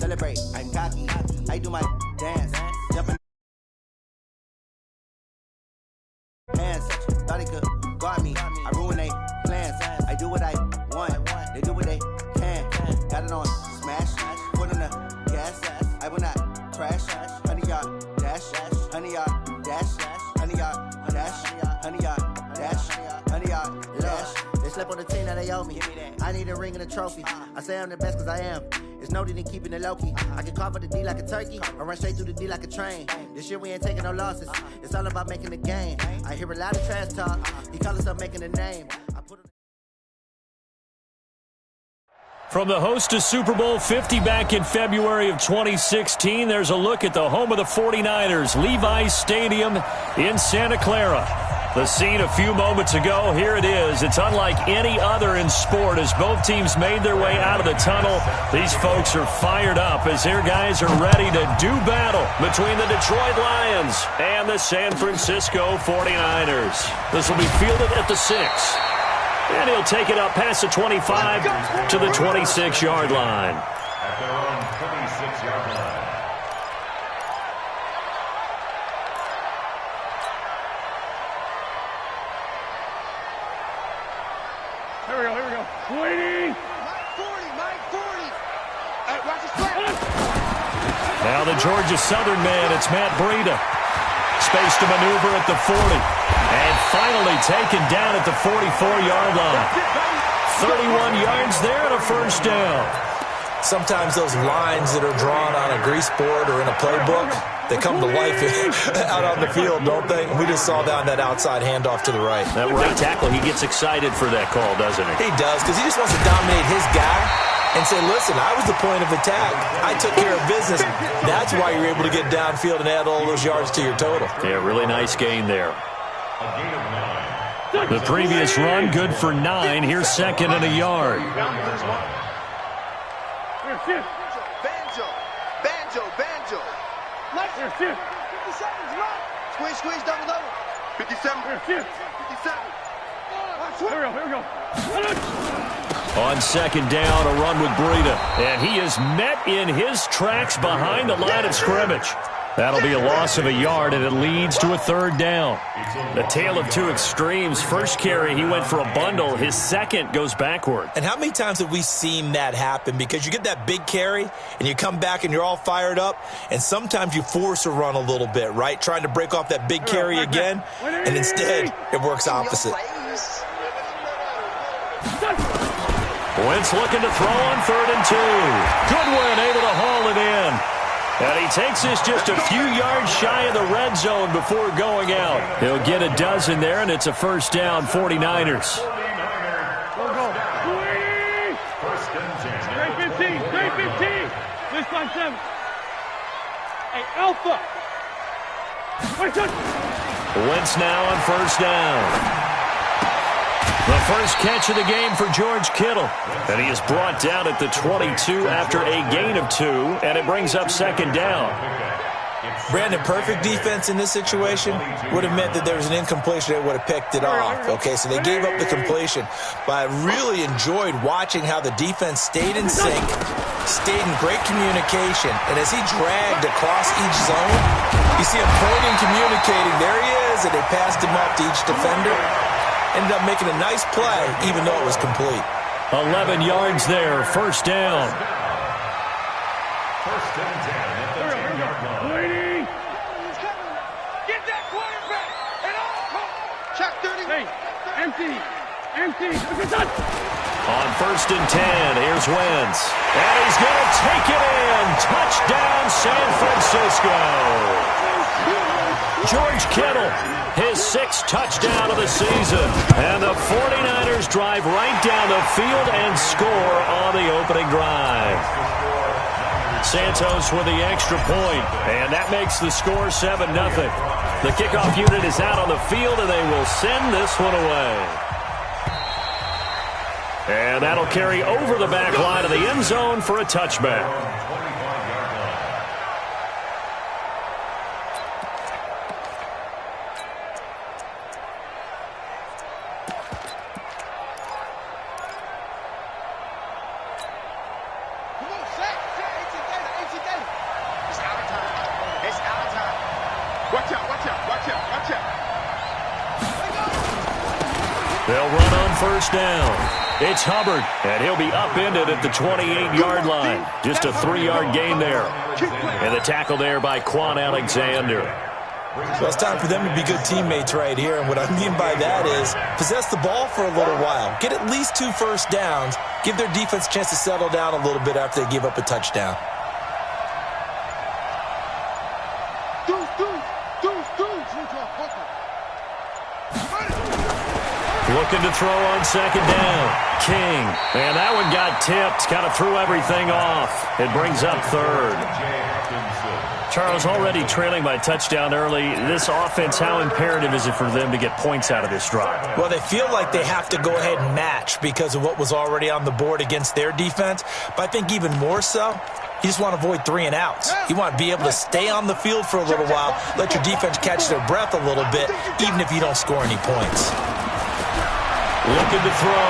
celebrate. I'm cocky, I do my dance, jumping hands. Thought they could guard me, I ruin they plans. I do what I want, they do what they can. Got it on smash, put in the gas. I will not crash. 100-yard dash, 100-yard dash, 100-yard dash, 100-yard dash, 100-yard dash. They slept on the team that they owe me. I need a ring and a trophy. I say I'm the best cause I am. It's noted in keeping it low-key. I can carve up the D like a turkey or run straight through the D like a train. This year we ain't taking no losses. It's all about making the game. I hear a lot of trash talk. He call himself making a name. From the host of Super Bowl 50 back in February of 2016, there's a look at the home of the 49ers, Levi's Stadium in Santa Clara. The scene a few moments ago, here it is. It's unlike any other in sport as both teams made their way out of the tunnel. These folks are fired up as their guys are ready to do battle between the Detroit Lions and the San Francisco 49ers. This will be fielded at the 6. And he'll take it up past the 25 to the 26-yard line. At their own 26-yard line. Here we go. Waiting. Mike 40. Hey, watch his play. Now the Georgia Southern man, it's Matt Breida. Space to maneuver at the 40. And finally taken down at the 44-yard line. 31 yards there and a first down. Sometimes those lines that are drawn on a grease board or in a playbook, they come to life out on the field, don't they? We just saw down that outside handoff to the right. That right tackle, he gets excited for that call, doesn't he? He does, because he just wants to dominate his guy and say, listen, I was the point of attack. I took care of business. That's why you're able to get downfield and add all those yards to your total. Yeah, really nice gain there. The previous run, good for 9. Here's second and a yard. Banjo. Left. 50 seconds left. Squeeze, double. 57. 57. Here we go. On second down, a run with Breida. And he is met in his tracks behind the line of scrimmage. That'll be a loss of a yard, and it leads to a third down. The tale of two extremes. First carry, he went for a bundle. His second goes backward. And how many times have we seen that happen? Because you get that big carry, and you come back, and you're all fired up, and sometimes you force a run a little bit, right? Trying to break off that big carry again, and instead, it works opposite. Wentz looking to throw on 3rd and 2. Goodwin able to haul it in. And he takes this just a few yards shy of the red zone before going out. He'll get a dozen there, and it's a first down, 49ers. Go. 315. This time 7. Hey, Alpha. Wentz now on first down. The first catch of the game for George Kittle. And he is brought down at the 22 after a gain of 2, and it brings up second down. Brandon, perfect defense in this situation would have meant that there was an incompletion that would have picked it off. Okay, so they gave up the completion. But I really enjoyed watching how the defense stayed in sync, stayed in great communication, and as he dragged across each zone, you see him pointing, communicating. There he is, and they passed him off to each defender. Ended up making a nice play, even though it was complete. 11 yards there, first down. First and 10 at the 10-yard line. Waiting. Get that quarterback. And off. Check 30. Hey, empty. On first and 10, here's Wentz. And he's going to take it in. Touchdown, San Francisco. George Kittle, his 6th touchdown of the season. And the 49ers drive right down the field and score on the opening drive. Santos with the extra point, and that makes the score 7-0. The kickoff unit is out on the field, and they will send this one away. And that'll carry over the back line of the end zone for a touchback. Watch out, watch out, watch out, watch out. They'll run on first down. It's Hubbard, and he'll be upended at the 28-yard line. Just a 3-yard gain there. And the tackle there by Quan Alexander. Well, it's time for them to be good teammates right here, and what I mean by that is possess the ball for a little while. Get at least 2 first downs. Give their defense a chance to settle down a little bit after they give up a touchdown. Looking to throw on second down. King. And that one got tipped. Kind of threw everything off. It brings up third. Charles, already trailing by touchdown early. This offense, how imperative is it for them to get points out of this drive? Well, they feel like they have to go ahead and match because of what was already on the board against their defense. But I think even more so, you just want to avoid 3 and outs. You want to be able to stay on the field for a little while, let your defense catch their breath a little bit, even if you don't score any points. Looking to throw.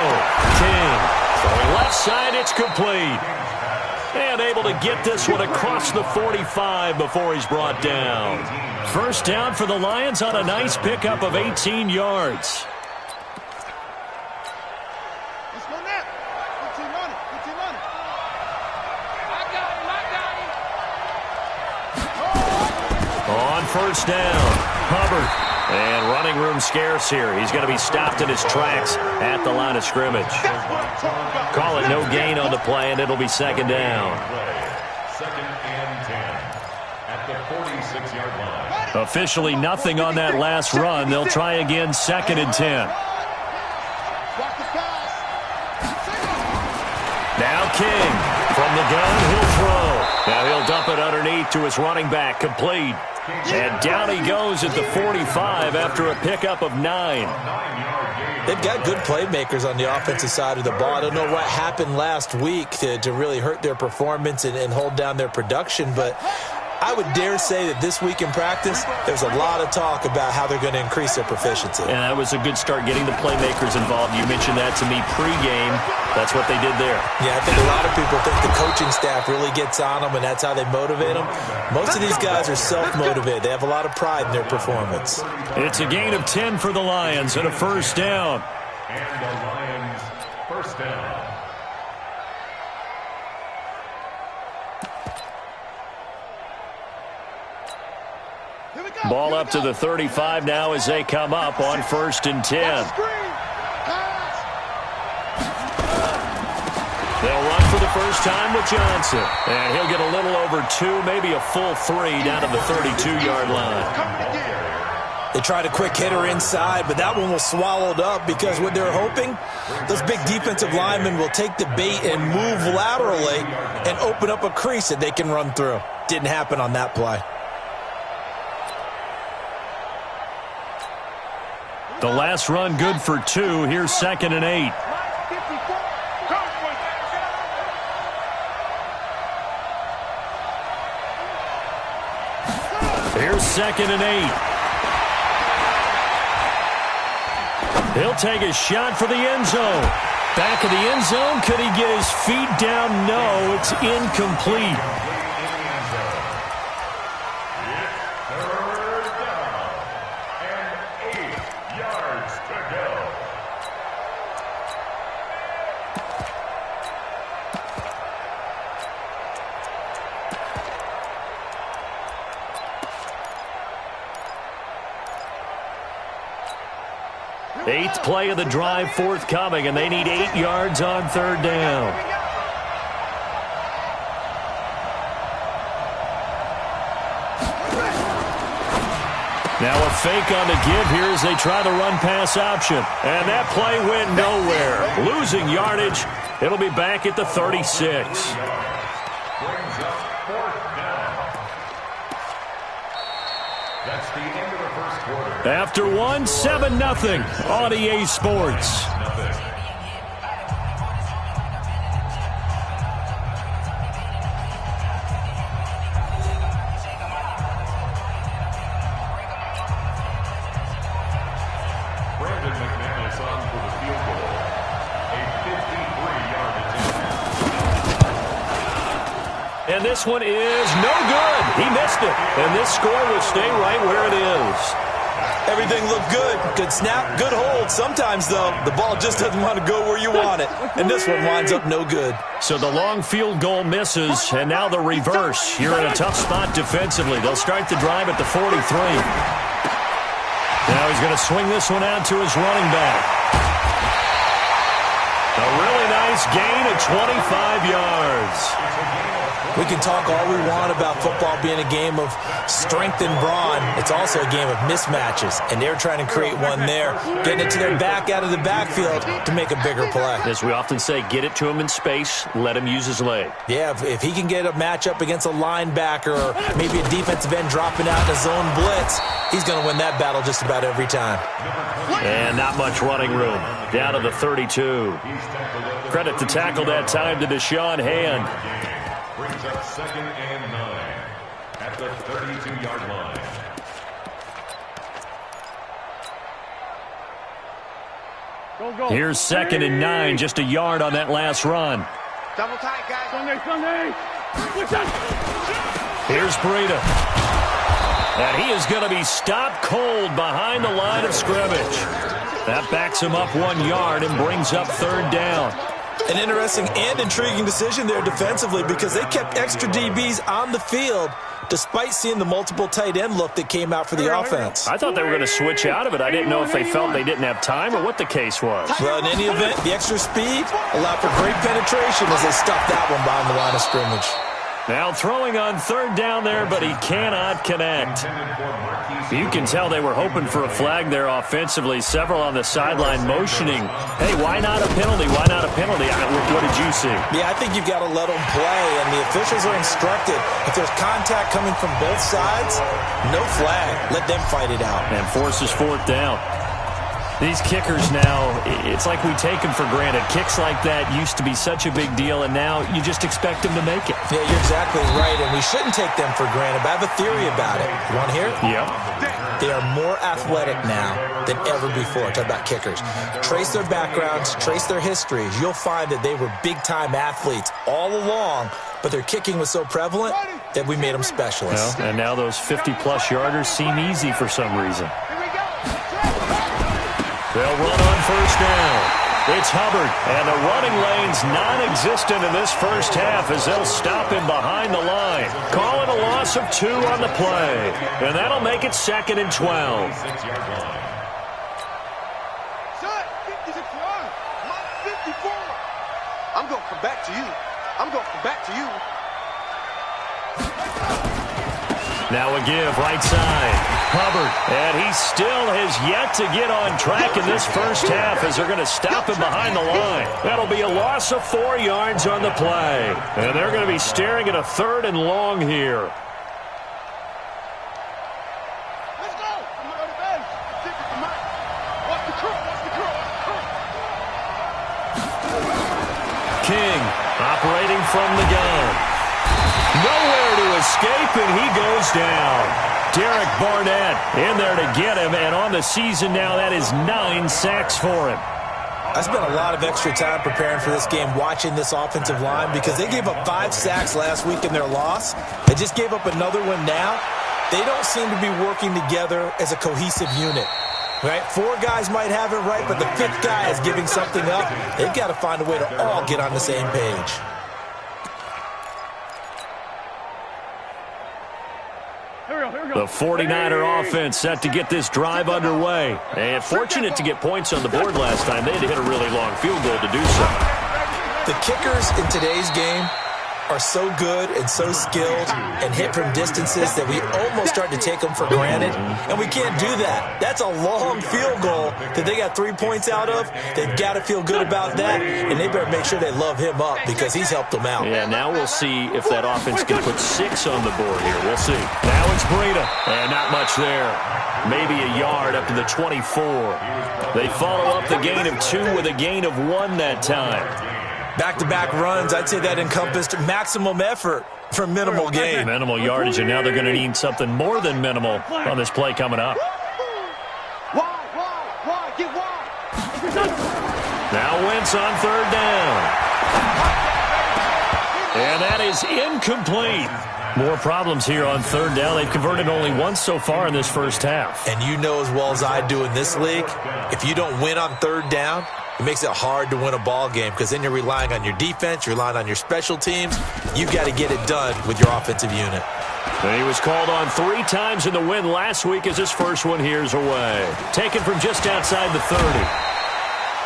King. Throwing left side, it's complete. And able to get this one across the 45 before he's brought down. First down for the Lions on a nice pickup of 18 yards. Let's go now. Good team on it. Good team on it. I got him. On first down, Hubbard. And running room scarce here. He's going to be stopped in his tracks at the line of scrimmage. Call it no gain on the play, and it'll be second down. Second and 10 at the 46-yard line. Officially nothing on that last run. They'll try again second and 10. Now King from the gun. He'll throw. Now he'll dump it underneath to his running back. Complete. And down he goes at the 45 after a pickup of 9. They've got good playmakers on the offensive side of the ball. I don't know what happened last week to really hurt their performance and hold down their production, but I would dare say that this week in practice, there's a lot of talk about how they're going to increase their proficiency. And that was a good start getting the playmakers involved. You mentioned that to me pregame. That's what they did there. Yeah, I think a lot of people think the coaching staff really gets on them, and that's how they motivate them. Most of these guys are self-motivated. They have a lot of pride in their performance. It's a gain of 10 for the Lions and a first down. And the Lions first down. Ball up to the 35 now as they come up on first and 10. They'll run for the first time with Johnson. And he'll get a little over 2, maybe a full 3 down to the 32-yard line. They tried a quick hitter inside, but that one was swallowed up because what they're hoping, those big defensive linemen will take the bait and move laterally and open up a crease that they can run through. Didn't happen on that play. The last run good for 2. Here's second and 8. Here's second and 8. He'll take a shot for the end zone. Back of the end zone. Could he get his feet down? No, it's incomplete. Eighth play of the drive forthcoming, and they need 8 yards on third down. Now a fake on the give here as they try the run-pass option. And that play went nowhere. Losing yardage. It'll be back at the 36. After one, 7-0 on EA Sports. And this one is no good. He missed it. And this score will stay right where it is. Everything looked good. Good snap, good hold. Sometimes, though, the ball just doesn't want to go where you want it. And this one winds up no good. So the long field goal misses, and now the reverse. You're in a tough spot defensively. They'll start the drive at the 43. Now he's going to swing this one out to his running back. A really nice gain of 25 yards. We can talk all we want about football being a game of strength and brawn. It's also a game of mismatches, and they're trying to create one there, getting it to their back out of the backfield to make a bigger play. As we often say, get it to him in space, let him use his leg. Yeah, if he can get a matchup against a linebacker or maybe a defensive end dropping out in a zone blitz, he's going to win that battle just about every time. And not much running room. Down to the 32. Credit to tackle that time to Deshaun Hand. Brings up 2nd and 9 at the 32-yard line. Go. Here's 2nd and 9, just a yard on that last run. Double tight, guys. Sunday. Here's Breida. And he is going to be stopped cold behind the line of scrimmage. That backs him up 1 yard and brings up 3rd down. An interesting and intriguing decision there defensively because they kept extra DBs on the field despite seeing the multiple tight end look that came out for the offense. I thought they were going to switch out of it. I didn't know if they felt they didn't have time or what the case was. Well, in any event, the extra speed allowed for great penetration as they stuffed that one behind the line of scrimmage. Now throwing on 3rd down there, but he cannot connect. You can tell they were hoping for a flag there offensively. Several on the sideline motioning, hey, why not a penalty? Why not a penalty? What did you see? Yeah, I think you've got to let them play, and the officials are instructed. If there's contact coming from both sides, no flag. Let them fight it out. And forces 4th down. These kickers now, it's like we take them for granted. Kicks like that used to be such a big deal, and now you just expect them to make it. Yeah, you're exactly right, and we shouldn't take them for granted. But I have a theory about it. You want to hear it? Yep. They are more athletic now than ever before. Talk about kickers. Trace their backgrounds, trace their histories. You'll find that they were big-time athletes all along, but their kicking was so prevalent that we made them specialists. Well, and now those 50-plus yarders seem easy for some reason. They'll run on 1st down. It's Hubbard, and the running lane's non-existent in this first half as they'll stop him behind the line. Call it a loss of 2 on the play, and that'll make it 2nd and 12. I'm going to come back to you. Now a give, right side. Hubbard, and he still has yet to get on track in this first half as they're going to stop him behind the line. That'll be a loss of 4 yards on the play. And they're going to be staring at a 3rd and long here. Let's go. Watch the curl. King operating from the gun. Nowhere to escape, and he goes down. Derek Barnett in there to get him, and on the season now, that is 9 sacks for him. I spent a lot of extra time preparing for this game, watching this offensive line, because they gave up 5 sacks last week in their loss. They just gave up another one now. They don't seem to be working together as a cohesive unit. Right? 4 guys might have it right, but the 5th guy is giving something up. They've got to find a way to all get on the same page. The 49er offense set to get this drive underway. And fortunate to get points on the board last time. They had to hit a really long field goal to do so. The kickers in today's game are so good and so skilled and hit from distances that we almost start to take them for granted, and we can't do that. That's a long field goal that they got 3 points out of. They've got to feel good about that, and they better make sure they love him up because he's helped them out. Yeah, now we'll see if that offense can put 6 on the board here. We'll see. Now it's Breida, and not much there. Maybe a yard up to the 24. They follow up the gain of 2 with a gain of 1 that time. Back-to-back runs, I'd say that encompassed maximum effort for minimal gain. Minimal yardage, and now they're going to need something more than minimal on this play coming up. Get wide. Now Wentz on 3rd down. And that is incomplete. More problems here on third down. They've converted only once so far in this first half. And you know as well as I do in this league, if you don't win on third down, it makes it hard to win a ball game because then you're relying on your defense, you're relying on your special teams. You've got to get it done with your offensive unit. And he was called on 3 times in the win last week as his first one here's away. Taken from just outside the 30.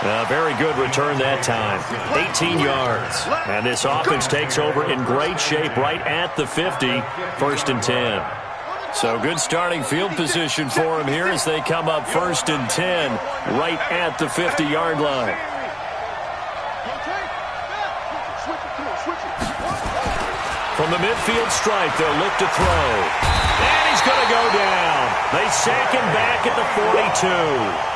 A very good return that time. 18 yards. And this offense takes over in great shape right at the 50. First and 10. So good starting field position for him here as they come up first and 10 right at the 50-yard line. From the midfield stripe, they'll look to throw. And he's going to go down. They sack him back at the 42.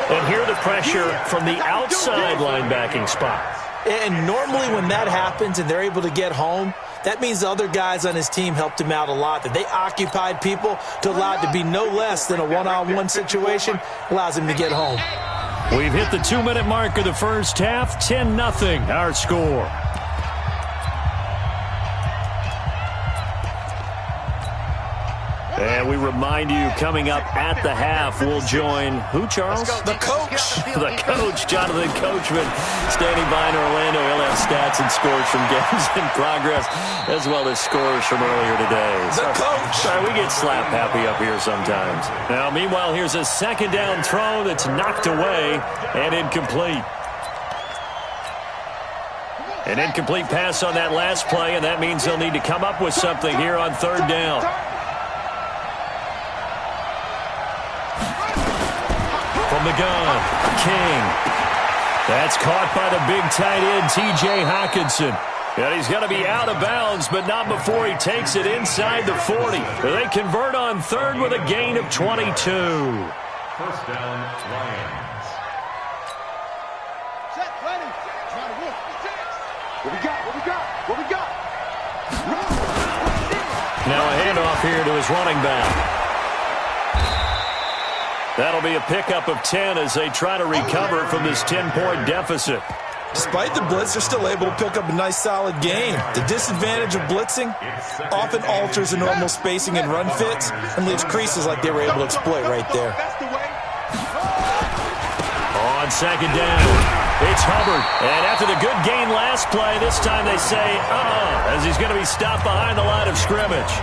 And here the pressure from the outside linebacking spot. And normally when that happens and they're able to get home, that means the other guys on his team helped him out a lot. That they occupied people to allow it to be no less than a one-on-one situation allows him to get home. We've hit the 2-minute mark of the first half. 10-0 our score. And we remind you, coming up at the half, we'll join who, Charles? The coach. The coach, Jonathan Coachman, standing by in Orlando. He'll have stats and scores from games in progress, as well as scores from earlier today. The coach. Sorry, we get slap happy up here sometimes. Now, meanwhile, here's a second down throw that's knocked away and incomplete. An incomplete pass on that last play, and that means they'll need to come up with something here on third down. From the gun, King. That's caught by the big tight end, T.J. Hockenson. And he's going to be out of bounds, but not before he takes it inside the 40. They convert on third with a gain of 22. First down, Lions. Set, ready. Try to win. What we got? What we got? What we got? Now a handoff here to his running back. That'll be a pickup of 10 as they try to recover from this 10-point deficit. Despite the blitz, they're still able to pick up a nice, solid gain. The disadvantage of blitzing often alters the normal spacing and run fits and leaves creases like they were able to exploit right there. On second down, it's Hubbard. And after the good gain last play, this time they say, as he's going to be stopped behind the line of scrimmage.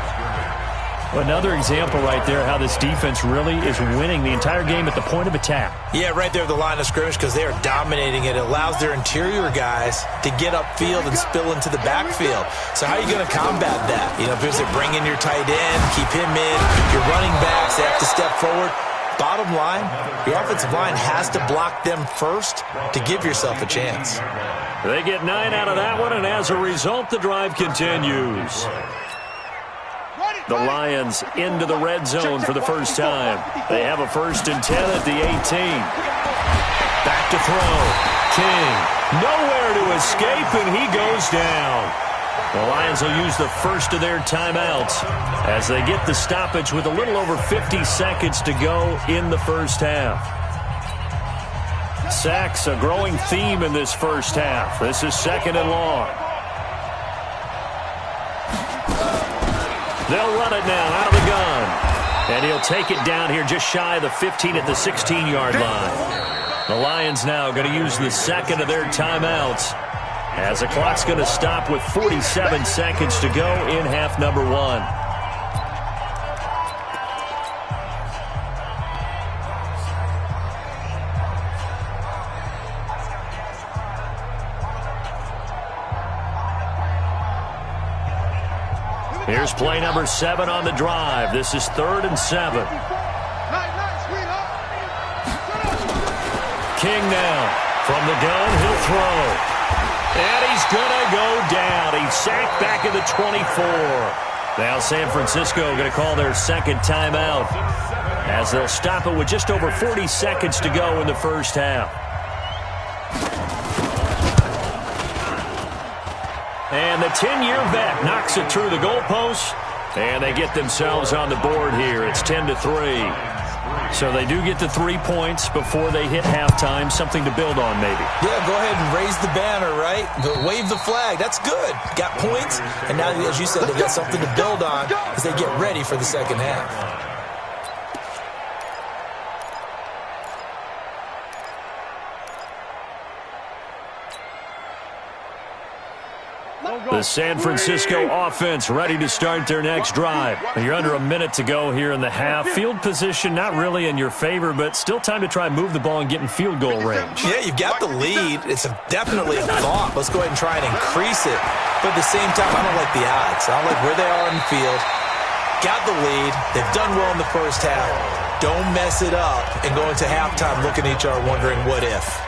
Another example right there how this defense really is winning the entire game at the point of attack. Yeah, right there at the line of scrimmage because they are dominating it. It allows their interior guys to get upfield and spill into the backfield. So how are you going to combat that? You know, because they bring in your tight end, keep him in, your running backs, they have to step forward. Bottom line, the offensive line has to block them first to give yourself a chance. They get 9 out of that one, and as a result, the drive continues. The Lions into the red zone for the first time. They have a first and 10 at the 18. Back to throw. King. Nowhere to escape, and he goes down. The Lions will use the first of their timeouts as they get the stoppage with a little over 50 seconds to go in the first half. Sacks, a growing theme in this first half. This is second and long. They'll run it now out of the gun. And he'll take it down here just shy of the 15 at the 16-yard line. The Lions now going to use the second of their timeouts as the clock's going to stop with 47 seconds to go in half number 1. Here's play number 7 on the drive. This is 3rd and 7. King now from the gun. He'll throw. And he's going to go down. He's sacked back at the 24. Now San Francisco going to call their second timeout as they'll stop it with just over 40 seconds to go in the first half. And the 10-year vet knocks it through the goalpost, and they get themselves on the board here. It's 10-3. So they do get the 3 points before they hit halftime, something to build on maybe. Yeah, go ahead and raise the banner, right? Go wave the flag. That's good. Got points, and now, as you said, they got something to build on as they get ready for the second half. The San Francisco offense ready to start their next drive. You're under a minute to go here in the half. Field position not really in your favor, but still time to try and move the ball and get in field goal range. Yeah, you've got the lead. It's definitely a thought. Let's go ahead and try and increase it. But at the same time, I don't like the odds. I don't like where they are in the field. Got the lead. They've done well in the first half. Don't mess it up and go into halftime looking at each other wondering what if.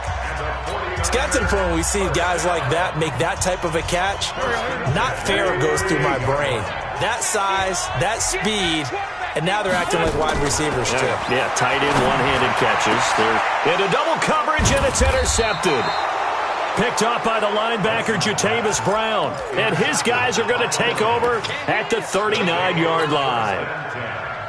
It's got to the point when we see guys like that make that type of a catch. Not fair goes through my brain. That size, that speed, and now they're acting like wide receivers too. Yeah, tight end one-handed catches. They're into double coverage, and it's intercepted. Picked off by the linebacker, Jatavis Brown. And his guys are going to take over at the 39-yard line.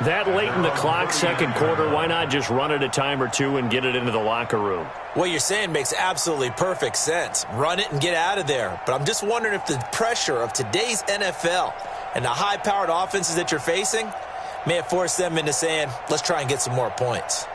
That late in the clock, second quarter, why not just run it a time or two and get it into the locker room? What you're saying makes absolutely perfect sense. Run it and get out of there. But I'm just wondering if the pressure of today's NFL and the high-powered offenses that you're facing may have forced them into saying, let's try and get some more points.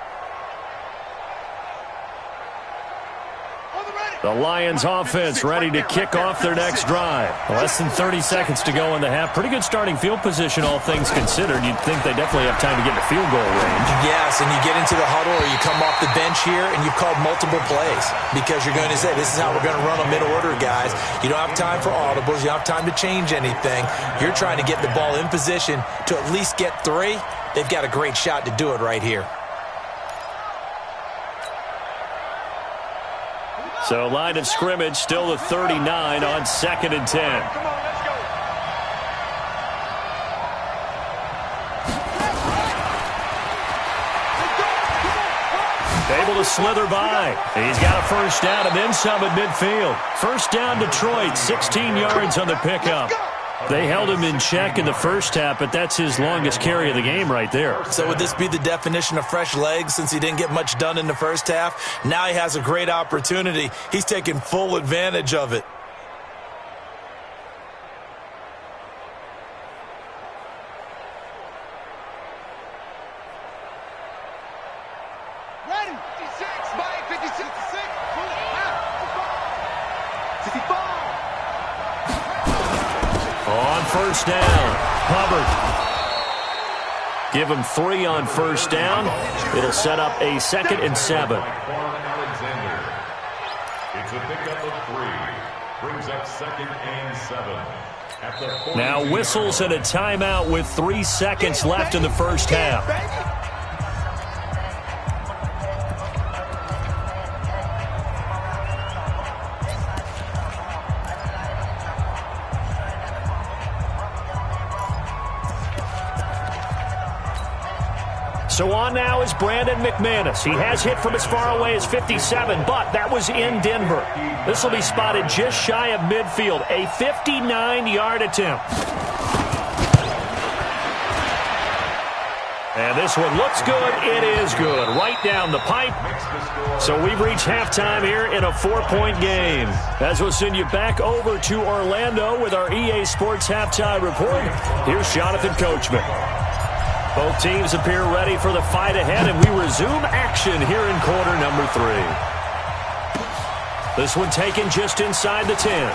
The Lions offense ready to kick off their next drive. Less than 30 seconds to go in the half. Pretty good starting field position, all things considered. You'd think they definitely have time to get in the field goal range. Yes, and you get into the huddle or you come off the bench here and you've called multiple plays because you're going to say, this is how we're going to run them in order, guys. You don't have time for audibles. You don't have time to change anything. You're trying to get the ball in position to at least get 3. They've got a great shot to do it right here. So line of scrimmage still the 39 on 2nd and 10. Come on, let's go. Able to slither by. He's got a first down and then some at midfield. First down Detroit, 16 yards on the pickup. They held him in check in the first half, but that's his longest carry of the game right there. So would this be the definition of fresh legs since he didn't get much done in the first half? Now he has a great opportunity. He's taking full advantage of it. Ready? 56, Mike, 56, 55. On first down, Hubbard. Give him 3 on first down. It'll set up a 2nd and 7. It's a pickup of 3. Brings up 2nd and 7. Now whistles and a timeout with 3 seconds left in the first half. So on now is Brandon McManus. He has hit from as far away as 57, but that was in Denver. This will be spotted just shy of midfield, a 59-yard attempt. And this one looks good. It is good. Right down the pipe. So we've reached halftime here in a 4-point game. As we'll send you back over to Orlando with our EA Sports Halftime Report, here's Jonathan Coachman. Both teams appear ready for the fight ahead, and we resume action here in quarter number 3. This one taken just inside the 10.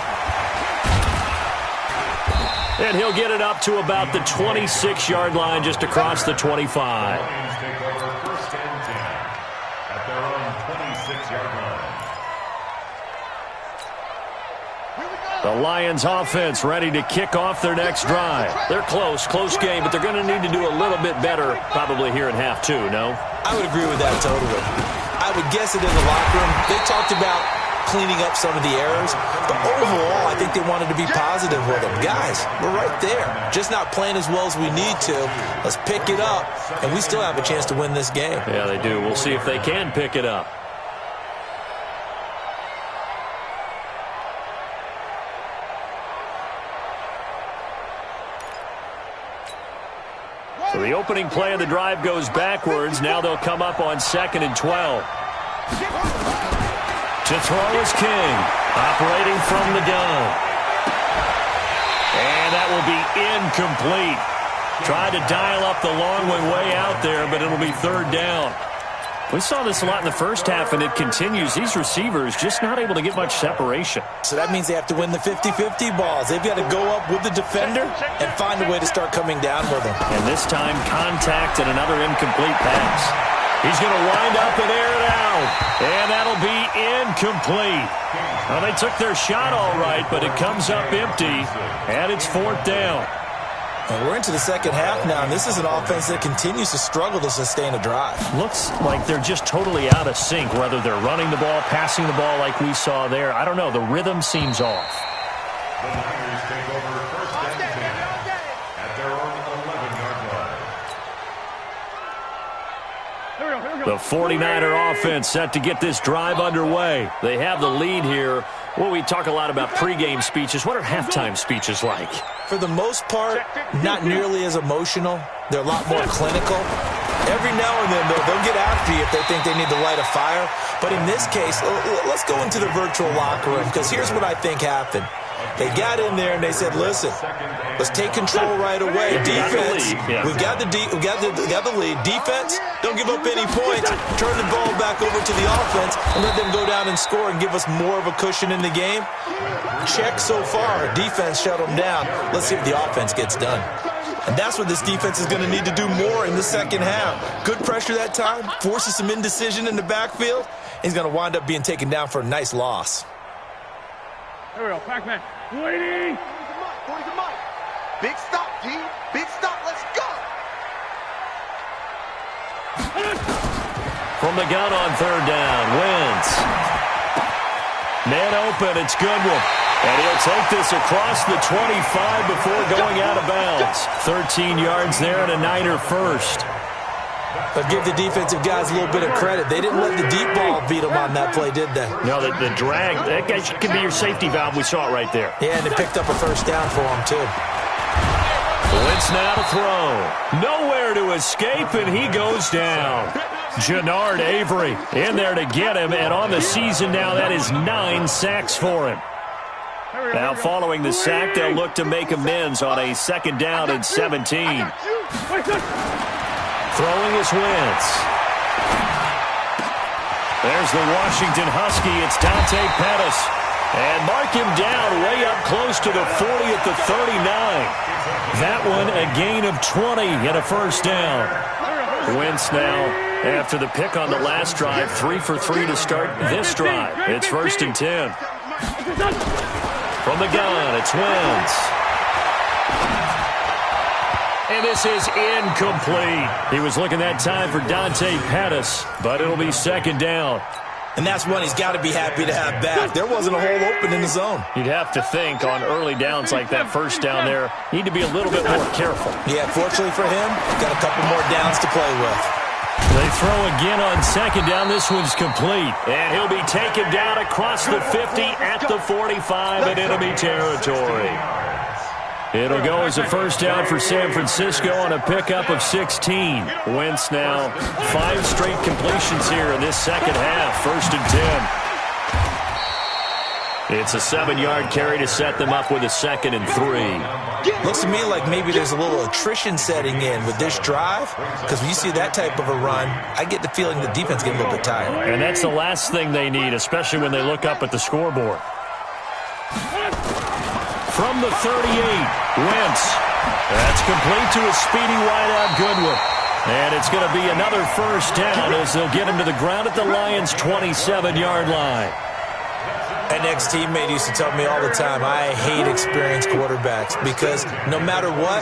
And he'll get it up to about the 26-yard line, just across the 25. Lions take over 1st and 10 at their own 26-yard line. The Lions offense ready to kick off their next drive. They're close game, but they're going to need to do a little bit better probably here in half 2, no? I would agree with that totally. I would guess it in the locker room. They talked about cleaning up some of the errors, but overall, I think they wanted to be positive with them. Guys, we're right there. Just not playing as well as we need to. Let's pick it up, and we still have a chance to win this game. Yeah, they do. We'll see if they can pick it up. So the opening play of the drive goes backwards. Now they'll come up on 2nd and 12. To throw is King, operating from the gun. And that will be incomplete. Tried to dial up the long way out there, but it'll be 3rd down. We saw this a lot in the first half, and it continues. These receivers just not able to get much separation. So that means they have to win the 50-50 balls. They've got to go up with the defender and find a way to start coming down with them. And this time, contact and another incomplete pass. He's going to wind up and air it out. And that'll be incomplete. Well, they took their shot all right, but it comes up empty, and it's 4th down. And we're into the second half now, and this is an offense that continues to struggle to sustain a drive. Looks like they're just totally out of sync, whether they're running the ball, passing the ball like we saw there. I don't know. The rhythm seems off. The Niners take over 1st and 10 at their own 11-yard line. The 49er offense set to get this drive underway. They have the lead here. Well, we talk a lot about pregame speeches. What are halftime speeches like? For the most part, not nearly as emotional. They're a lot more clinical. Every now and then, they'll get after you if they think they need to light a fire. But in this case, let's go into the virtual locker room, because here's what I think happened. They got in there and they said, listen, let's take control right away. Defense, we've got the lead. Defense, don't give up any points. Turn the ball back over to the offense and let them go down and score and give us more of a cushion in the game. Check so far. Defense shut them down. Let's see if the offense gets done. And that's what this defense is going to need to do more in the second half. Good pressure that time, forces some indecision in the backfield. He's going to wind up being taken down for a nice loss. Here we go, Pac-Man. Waiting. Big stop, G. Big stop. Let's go. From the gun on 3rd down, Wentz. Man open, it's Goodwin. And he'll take this across the 25 before going out of bounds. 13 yards there and a Niner first. But give the defensive guys a little bit of credit. They didn't let the deep ball beat them on that play, did they? No, the drag, that guy can be your safety valve. We saw it right there. Yeah, and they picked up a 1st down for him, too. Wentz now to throw. Nowhere to escape, and he goes down. Jannard Avery in there to get him, and on the season now, that is 9 sacks for him. Now, following the sack, they'll look to make amends on a 2nd down and 17. Throwing is Wentz. There's the Washington Husky. It's Dante Pettis. And mark him down way up close to the 40 at the 39. That one a gain of 20 and a 1st down. Wentz now, after the pick on the last drive, 3 for 3 to start this drive. It's 1st and 10. From the gun, it's Wentz. And this is incomplete. He was looking that time for Dante Pettis, but it'll be 2nd down. And that's one he's got to be happy to have back. There wasn't a hole open in the zone. You'd have to think on early downs like that 1st down there, need to be a little bit more careful. Yeah, fortunately for him, got a couple more downs to play with. They throw again on 2nd down. This one's complete. And he'll be taken down across the 50 at the 45 in enemy territory. It'll go as a 1st down for San Francisco on a pickup of 16. Wentz now 5 straight completions here in this second half. 1st and 10. It's a 7-yard carry to set them up with a 2nd and 3. Looks to me like maybe there's a little attrition setting in with this drive, because when you see that type of a run, I get the feeling the defense getting a little bit tired. And that's the last thing they need, especially when they look up at the scoreboard. From the 38, Wentz. That's complete to a speedy wideout Goodwin. And it's going to be another 1st down as they'll get him to the ground at the Lions' 27-yard line. An ex-teammate used to tell me all the time, I hate experienced quarterbacks because no matter what,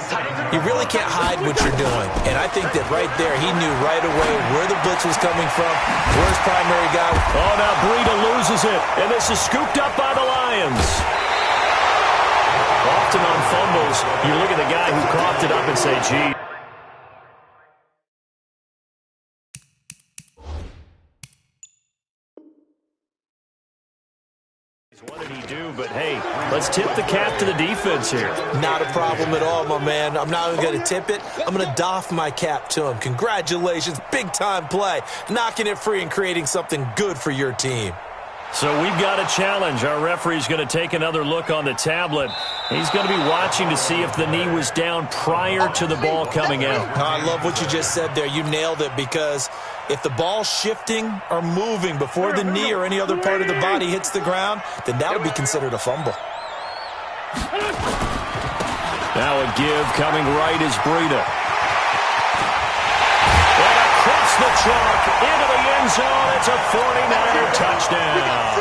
you really can't hide what you're doing. And I think that right there, he knew right away where the blitz was coming from, where his primary guy. Oh, now Breida loses it, and this is scooped up by the Lions. Often on fumbles, you look at the guy who coughed it up and say, gee. What did he do? But, hey, Let's tip the cap to the defense here. Not a problem at all, my man. I'm not even going to tip it. I'm going to doff my cap to him. Congratulations. Big-time play. Knocking it free and creating something good for your team. So we've got a challenge. Our referee's going to take another look on the tablet. He's going to be watching to see if the knee was down prior to the ball coming out. I love what you just said there. You nailed it, because if the ball's shifting or moving before the knee or any other part of the body hits the ground, then that would be considered a fumble. Now a give coming right is Breida. And across the chalk into the end zone. It's a 49er touchdown.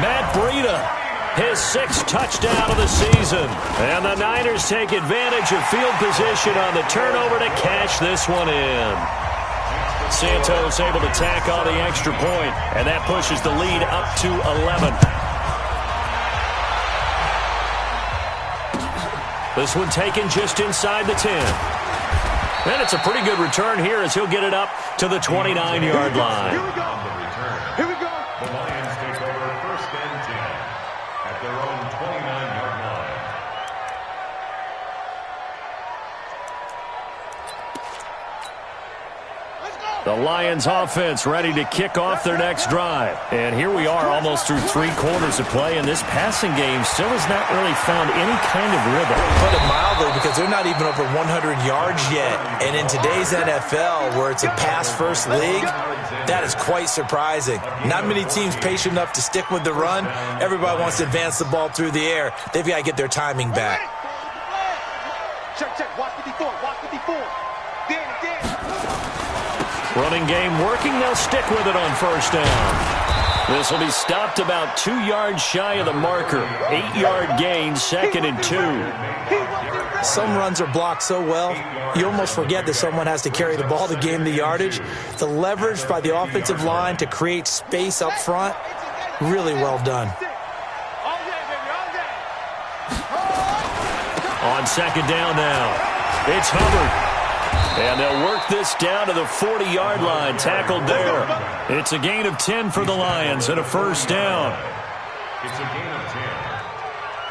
Matt Breida, his 6th touchdown of the season. And the Niners take advantage of field position on the turnover to cash this one in. Santos able to tack on the extra point, and that pushes the lead up to 11. This one taken just inside the 10. And it's a pretty good return here as he'll get it up to the 29-yard line. Here we go. Here we go. The Lions take over 1st and 10 at their own 29-yard line. The Lions offense ready to kick off their next drive. And here we are almost through 3 quarters of play, and this passing game still has not really found any kind of rhythm. Put it mildly, because they're not even over 100 yards yet. And in today's NFL, where it's a pass-first league, that is quite surprising. Not many teams patient enough to stick with the run. Everybody wants to advance the ball through the air. They've got to get their timing back. Check, watch 54, watch 54. Running game working. They'll stick with it on 1st down. This will be stopped about 2 yards shy of the marker. 8-yard gain, 2nd and 2. Some runs are blocked so well, you almost forget that someone has to carry the ball to gain the yardage. The leverage by the offensive line to create space up front, really well done. On 2nd down now, it's Hubbard. And they'll work this down to the 40-yard line, tackled there. It's a gain of 10 for the Lions and a 1st down. It's a gain of 10.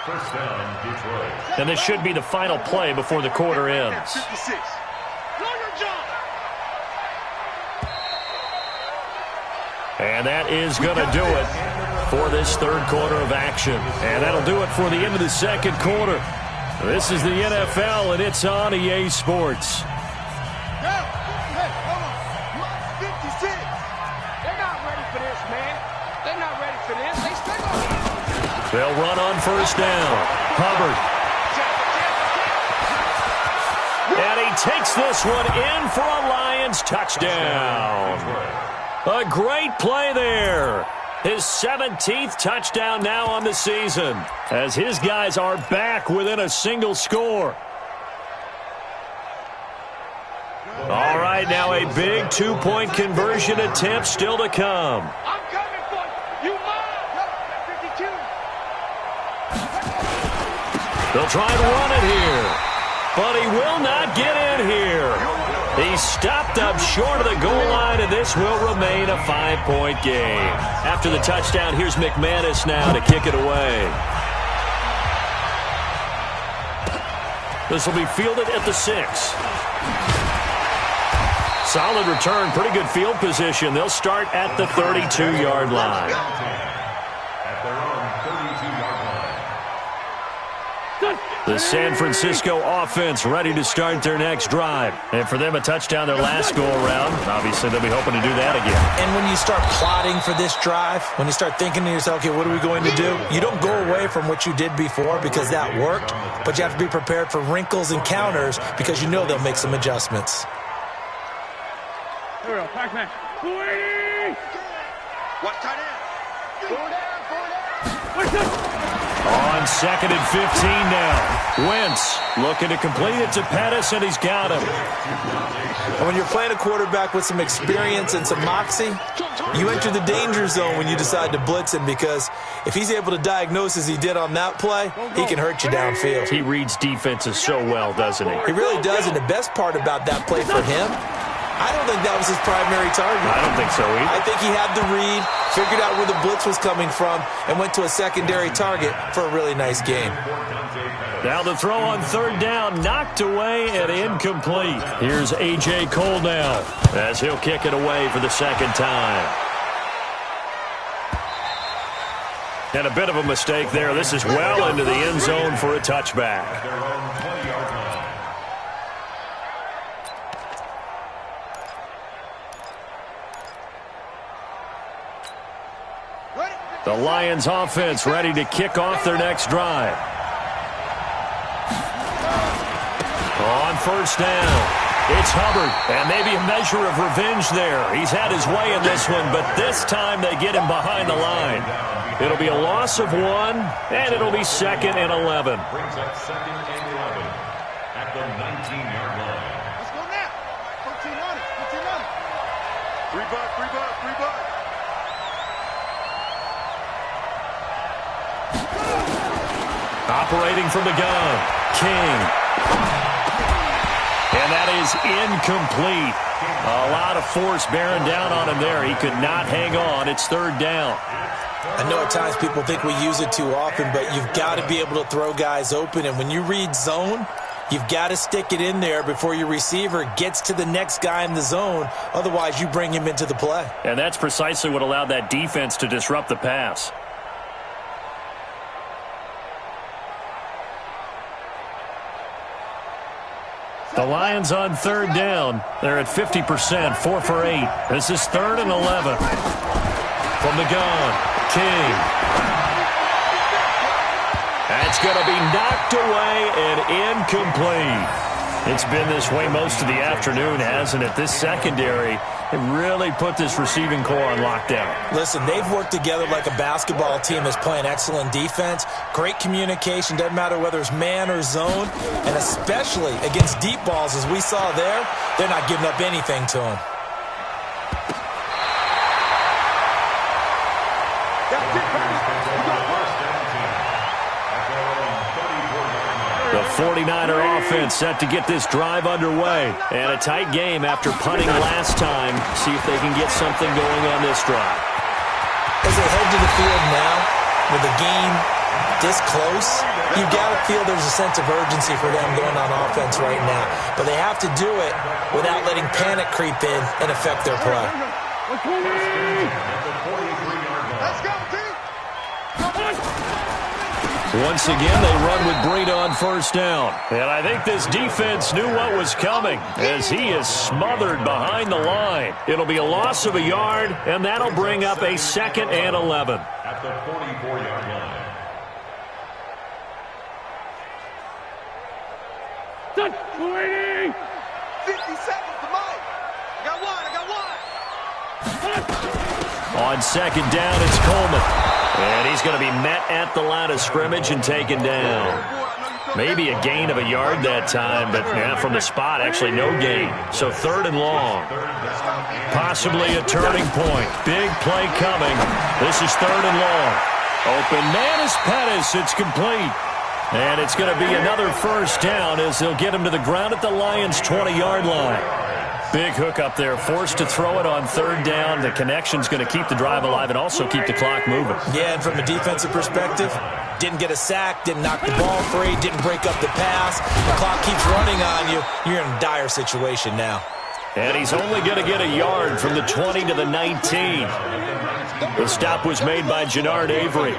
1st down, Detroit. And this should be the final play before the quarter ends. 56. And that is going to do it for this 3rd quarter of action. And that'll do it for the end of the 2nd quarter. This is the NFL, and it's on EA Sports. They'll run on 1st down. Hubbard. And he takes this one in for a Lions touchdown. A great play there. His 17th touchdown now on the season, as his guys are back within a single score. All right, now a big 2-point conversion attempt still to come. I'm coming for you. You mine. 52. They'll try and run it here, but he will not get in here. He's stopped up short of the goal line, and this will remain a 5-point game. After the touchdown, here's McManus now to kick it away. This will be fielded at the 6. Solid return, pretty good field position. They'll start at the 32-yard line. At their own 32-yard line. The San Francisco offense ready to start their next drive. And for them, a touchdown their last go-around. Obviously, they'll be hoping to do that again. And when you start plotting for this drive, when you start thinking to yourself, okay, what are we going to do? You don't go away from what you did before because that worked, but you have to be prepared for wrinkles and counters because you know they'll make some adjustments. Here we go, Pac-Man. Watch tight end. Go down. On 2nd and 15 now. Wentz looking to complete it to Pettis, and he's got him. And when you're playing a quarterback with some experience and some moxie, you enter the danger zone when you decide to blitz him, because if he's able to diagnose as he did on that play, he can hurt you downfield. He reads defenses so well, doesn't he? He really does, and the best part about that play for him I don't think that was his primary target. I don't think so either. I think he had the read, figured out where the blitz was coming from, and went to a secondary target for a really nice game. Now the throw on third down, knocked away and incomplete. Here's A.J. Cole now as he'll kick it away for the second time. And a bit of a mistake there. This is well into the end zone for a touchback. The Lions offense ready to kick off their next drive. On first down, it's Hubbard, and maybe a measure of revenge there. He's had his way in this one, but this time they get him behind the line. It'll be a loss of 1, and it'll be 2nd and 11. Brings up 2nd and 11 at the 19-yard line. Let's go now. 13 on it. 13 on it. 3 back, 3 back, 3 back. Operating from the gun, King. And that is incomplete. A lot of force bearing down on him there. He could not hang on. It's third down. I know at times people think we use it too often, but you've got to be able to throw guys open. And when you read zone, you've got to stick it in there before your receiver gets to the next guy in the zone. Otherwise, you bring him into the play. And that's precisely what allowed that defense to disrupt the pass. The Lions on third down. They're at 50%, 4 for 8. This is 3rd and 11. From the gun, King. That's going to be knocked away and incomplete. It's been this way most of the afternoon, hasn't it? This secondary really put this receiving core on lockdown. Listen, they've worked together like a basketball team that's playing excellent defense. Great communication, doesn't matter whether it's man or zone. And especially against deep balls, as we saw there, they're not giving up anything to them. The 49er offense set to get this drive underway. And a tight game after punting last time. See if they can get something going on this drive. As they head to the field now, with the game this close, you've got to feel there's a sense of urgency for them going on offense right now. But they have to do it without letting panic creep in and affect their play. Let's go, team. Once again, they run with Breida on first down. And I think this defense knew what was coming as he is smothered behind the line. It'll be a loss of a yard, and that'll bring up a 2nd and 11. At the 44-yard line. Touch, waiting. 50 seconds to Mike. I got one. On second down, it's Coleman. And he's going to be met at the line of scrimmage and taken down. Maybe a gain of a yard that time, but from the spot, actually no gain. So 3rd and long. Possibly a turning point. Big play coming. This is 3rd and long. Open man is Pettis. It's complete. And it's going to be another first down as they'll get him to the ground at the Lions' 20-yard line. Big hook up there, forced to throw it on 3rd down. The connection's going to keep the drive alive and also keep the clock moving. Yeah, and from a defensive perspective, didn't get a sack, didn't knock the ball free, didn't break up the pass. The clock keeps running on you. You're in a dire situation now. And he's only going to get a yard from the 20 to the 19. The stop was made by Jannard Avery.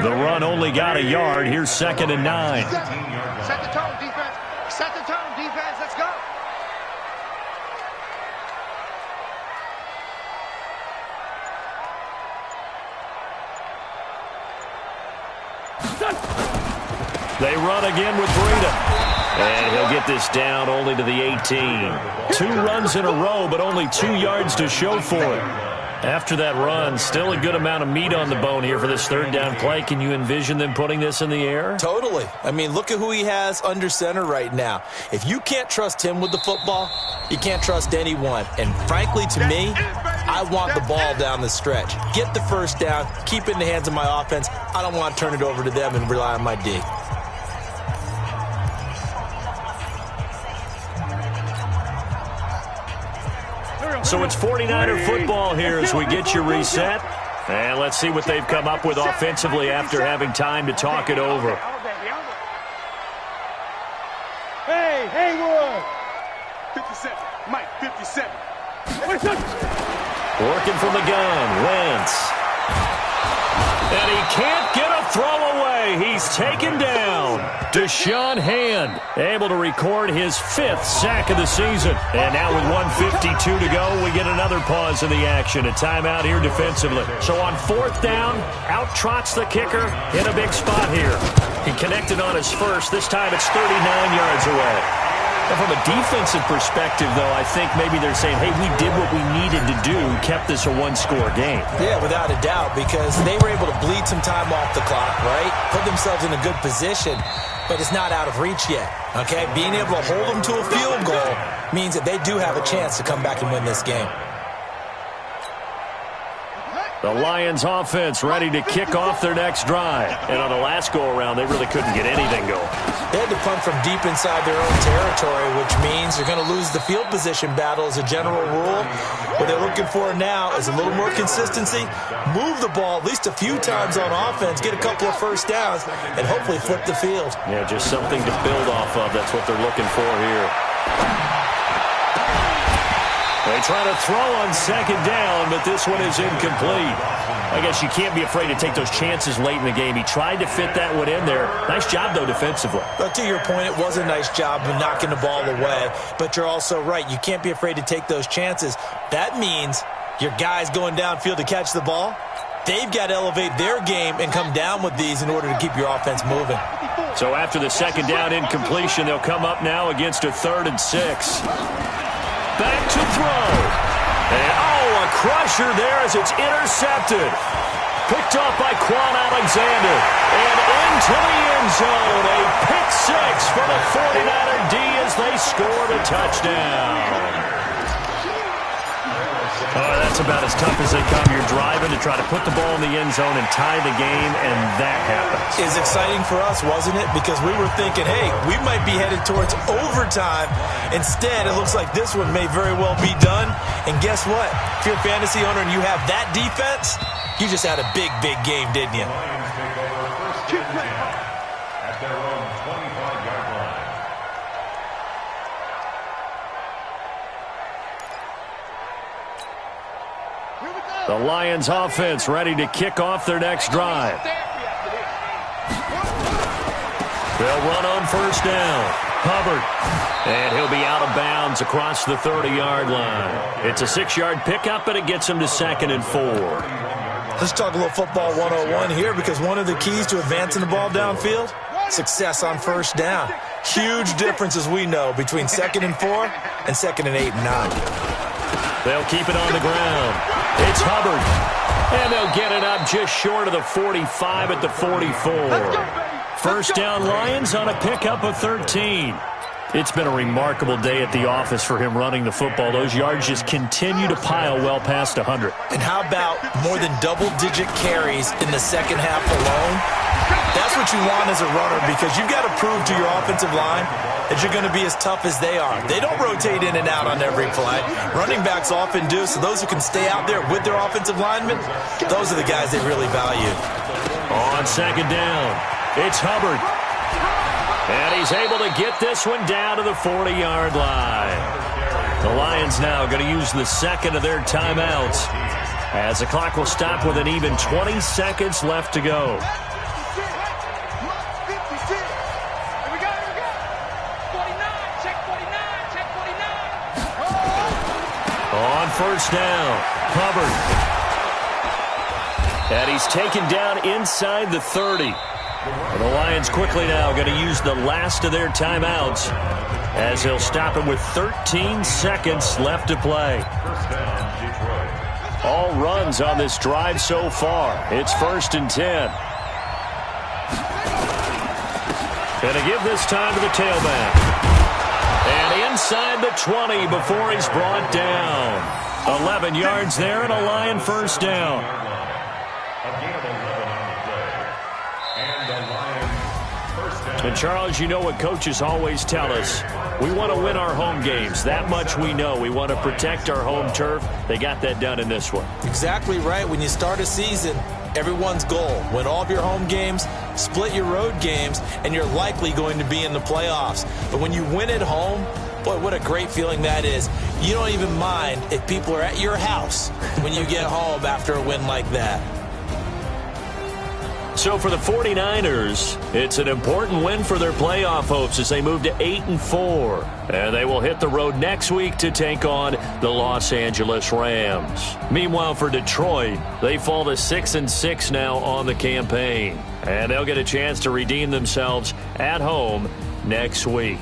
The run only got a yard. Here's 2nd and 9. Set the tone, defense. Set the tone, defense. Let's go. They run again with Breida. And he'll get this down only to the 18. 2 runs in a row, but only 2 yards to show for it. After that run, still a good amount of meat on the bone here for this 3rd down play. Can you envision them putting this in the air? Totally. I mean, look at who he has under center right now. If you can't trust him with the football, you can't trust anyone. And frankly, to me, I want the ball down the stretch. Get the first down, keep it in the hands of my offense. I don't want to turn it over to them and rely on my D. So it's 49er football here as we get you reset. And let's see what they've come up with offensively after having time to talk it over. Hey, Haywood! 57. Mike, 57. Working from the gun, Wentz. And he can't get a throw away. He's taken down. Deshaun Hand able to record his 5th sack of the season. And now with 1:52 to go, we get another pause in the action. A timeout here defensively. So on 4th down, out trots the kicker in a big spot here. He connected on his first. This time it's 39 yards away. And from a defensive perspective, though, I think maybe they're saying, hey, we did what we needed to do, kept this a one-score game. Yeah, without a doubt, because they were able to bleed some time off the clock, right? Put themselves in a good position, but it's not out of reach yet, okay? Being able to hold them to a field goal means that they do have a chance to come back and win this game. The Lions offense ready to kick off their next drive. And on the last go-around, they really couldn't get anything going. They had to punt from deep inside their own territory, which means they're going to lose the field position battle as a general rule. What they're looking for now is a little more consistency, move the ball at least a few times on offense, get a couple of first downs, and hopefully flip the field. Yeah, just something to build off of. That's what they're looking for here. They try to throw on 2nd down, but this one is incomplete. I guess you can't be afraid to take those chances late in the game. He tried to fit that one in there. Nice job, though, defensively. But to your point, it was a nice job of knocking the ball away. But you're also right. You can't be afraid to take those chances. That means your guys going downfield to catch the ball, they've got to elevate their game and come down with these in order to keep your offense moving. So after the 2nd down incompletion, they'll come up now against a 3rd and 6. Back to throw. And, a crusher there as it's intercepted. Picked off by Quan Alexander. And into the end zone. A pick 6 for the 49er D as they scored a touchdown. Oh, that's about as tough as they come. You're driving to try to put the ball in the end zone and tie the game, and that happens. It's exciting for us, wasn't it? Because we were thinking, hey, we might be headed towards overtime. Instead, it looks like this one may very well be done. And guess what? If you're a fantasy owner and you have that defense, you just had a big, big game, didn't you? At their own 25-yard line. The Lions offense ready to kick off their next drive. They'll run on 1st down. Hubbard. And he'll be out of bounds across the 30-yard line. It's a 6-yard pickup, but it gets him to 2nd and 4. Let's talk a little football 101 here, because one of the keys to advancing the ball downfield, success on 1st down. Huge difference, as we know, between 2nd and 4 and 2nd and 8 and 9. They'll keep it on the ground. It's Hubbard. And they'll get it up just short of the 45 at the 44. 1st down Lions on a pickup of 13. It's been a remarkable day at the office for him running the football. Those yards just continue to pile well past 100. And how about more than double-digit carries in the second half alone? That's what you want as a runner, because you've got to prove to your offensive line that you're going to be as tough as they are. They don't rotate in and out on every play. Running backs often do, so those who can stay out there with their offensive linemen, those are the guys they really value. On 2nd down, it's Hubbard. And he's able to get this one down to the 40-yard line. The Lions now going to use the 2nd of their timeouts, as the clock will stop with an even 20 seconds left to go. On 1st down, Hubbard. And he's taken down inside the 30. And the Lions quickly now going to use the last of their timeouts, as he'll stop it with 13 seconds left to play. All runs on this drive so far. It's 1st and 10. And to give this time to the tailback. And inside the 20 before he's brought down. 11 yards there and a Lion 1st down. And, Charles, you know what coaches always tell us. We want to win our home games. That much we know. We want to protect our home turf. They got that done in this one. Exactly right. When you start a season, everyone's goal, win all of your home games, split your road games, and you're likely going to be in the playoffs. But when you win at home, boy, what a great feeling that is. You don't even mind if people are at your house when you get home after a win like that. So for the 49ers, it's an important win for their playoff hopes as they move to 8-4. And they will hit the road next week to take on the Los Angeles Rams. Meanwhile, for Detroit, they fall to 6-6 now on the campaign. And they'll get a chance to redeem themselves at home next week.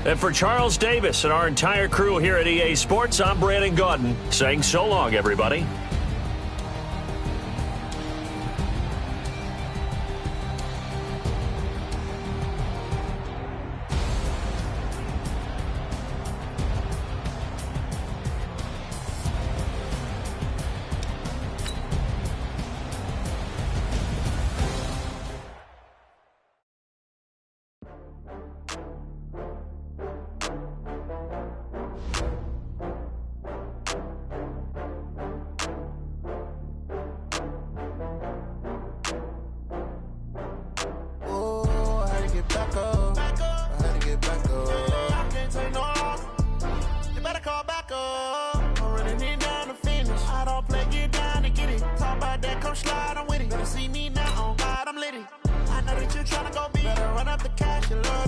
And for Charles Davis and our entire crew here at EA Sports, I'm Brandon Gaudin saying so long, everybody. Slide, I'm with it. Better see me now, on God, I'm litty. I know that you're trying to go be. Better run up the cash, you love.